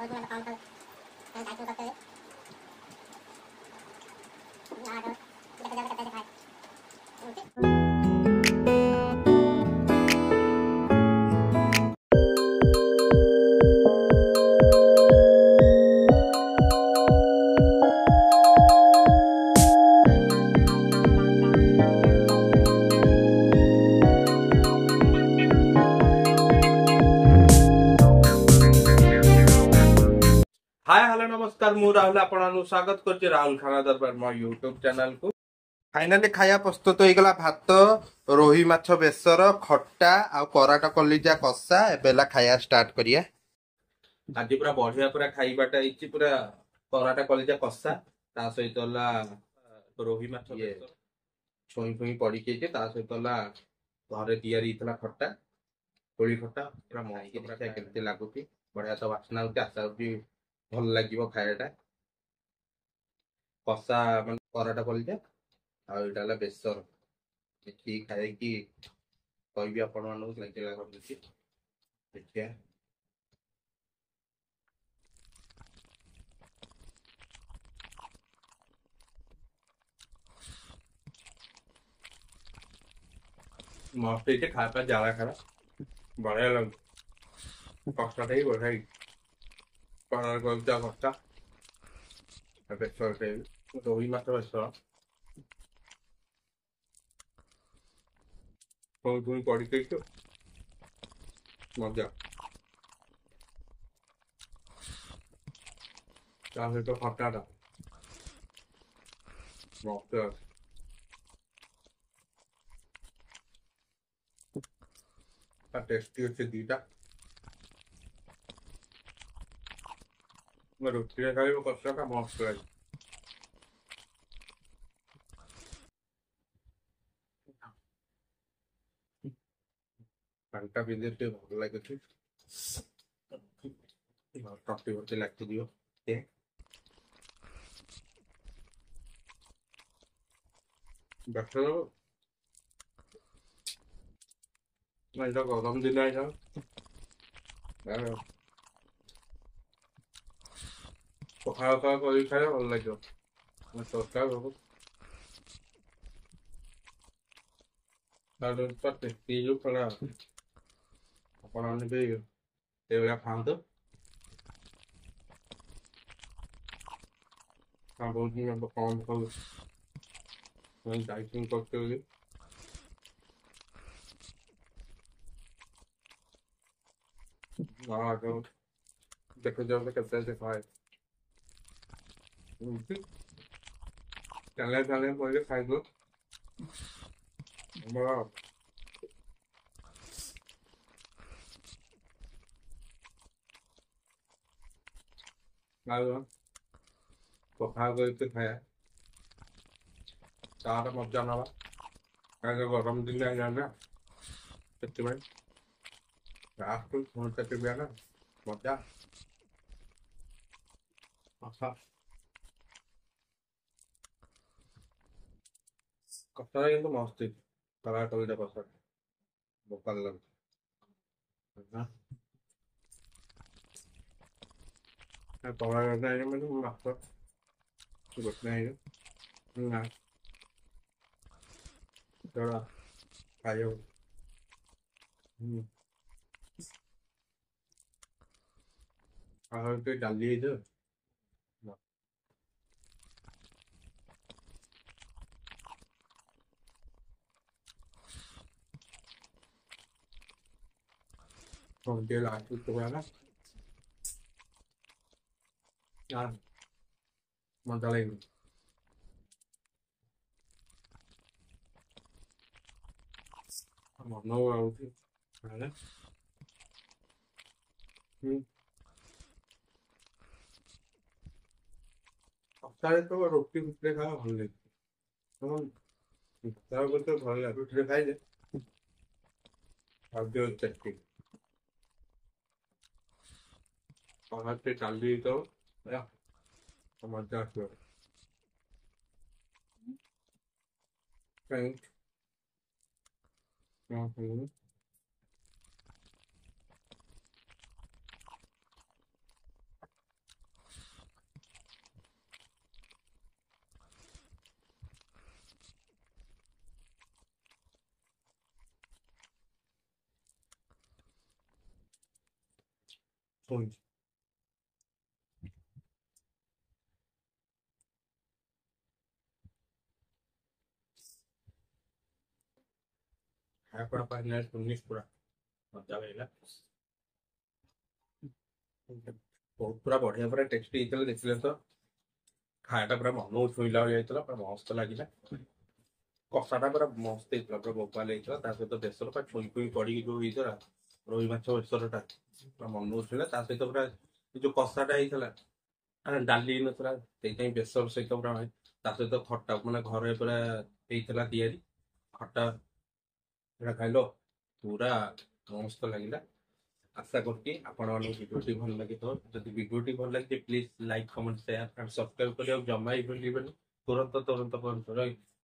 Hi hello नमस्कार मु राहुल आपन स्वागत करछि राहुल खाना दरबार मो यूट्यूब चैनल को। फाइनली खाया प्रस्तुत हो गला भात रोही माछ बेसर खट्टा आ कराटा कलिजा कसा एबेला खाया स्टार्ट करिया। आज पूरा बढ़िया पूरा खाइबाटा इछि पूरा कराटा कलिजा कसा ता सहित ला रोही माछ बेसर छोई छोई पड़ी के ता सहित ला घरे तयारी इतला खट्टा कोली खट्टा पूरा मस्त पूरा केते लागुती बढ़िया तो वासना होती आशा होती भल लगे खायाटा कषा मान कराटा कलिजा आटा बेसर देखिए खाए कि कह आपण मानक लगे देखिए मस्त खाया जाला खाना बढ़िया लगे कष्टा ही बढ़िया कष्टा बेसर रोही माछ बेसर पड़ी मजा सहित खटाटा मस्त टेस्टी अच्छे दीटा रुटी खाइब कष्टा मस्त लगे पांटा पिंधे भल लगे टटी फटी लगती दियो गरम दिन पखाड़ कर खाए भल लगे तरकार बहुत टेस्टी जो पड़ा आपड़ा खाते बहुत दिन कम खाऊ डाइटिंग करते हुए देखो जब कैसे खाए चले चले पहले खाई दो पखाड़ करके खाया तार मजा ना गरम दिन ना से ना मजा कष्टा कि मस्त कला कलिटा कष्टा बोकाल लगे तला मैंने माछ गोटे ना खाई डाली लास्ट ना मजा लगे मन सप्ताह तो रोटी फुटे खावा भल लगे तो भल लगे रुटी खाइले खाद्य चटनी डाली तो मजा आस ଶୁଣିଛି। ଆପଣ ପାଇଲେ ଶୁଣିଛି ପୁରା ମଜା ଲାଗିଲା। ବହୁତ ପୁରା ବଢିଆ ପୁରା ଟେଷ୍ଟି ହେଇଥିଲା। ଦେଖିଲେ ତ ଖାଇବାଟା ପୁରା ମନକୁ ଛୁଇଁଲା ଭଳିଆ ହେଇଥିଲା, ପୁରା ମସ୍ତ ଲାଗିଲା। କଷାଟା ପୁରା ମସ୍ତ ହେଇଥିଲା, ପୁରା ବୋବାଲ ହେଇଥିଲା। ତା ସହିତ ବେସର ପୁରା ଛୁଇଁ ଛୁଇଁ ପଡିକି ଯୋଉ ହେଇଥିଲା ରୋହି ମାଛ ବେସରଟା ପୁରା ମନକୁ ଛୁଇଁଲା। ତା ସହିତ ପୁରା ଯୋଉ କଷାଟା ହେଇଥିଲା, ଡାଲି ହେଇନଥିଲା, ସେଇଥିପାଇଁ ବେସର ସହିତ ପୁରା ତା ସହିତ ଖଟା ମାନେ ଘରେ ପୁରା ହେଇଥିଲା ତିଆରି ଖଟା, ସେଟା ଖାଇଲ ପୁରା ମସ୍ତ ଲାଗିଲା। ଆଶା କରୁଛି ଆପଣମାନଙ୍କୁ ଭିଡ଼ିଓଟି ଭଲ ଲାଗିଥିବ। ଯଦି ଭିଡ଼ିଓଟି ଭଲ ଲାଗିଛି please like comment share and subscribe କରିବାକୁ ଜମା ହିଁ ଭୁଲିବେନି। ତୁରନ୍ତ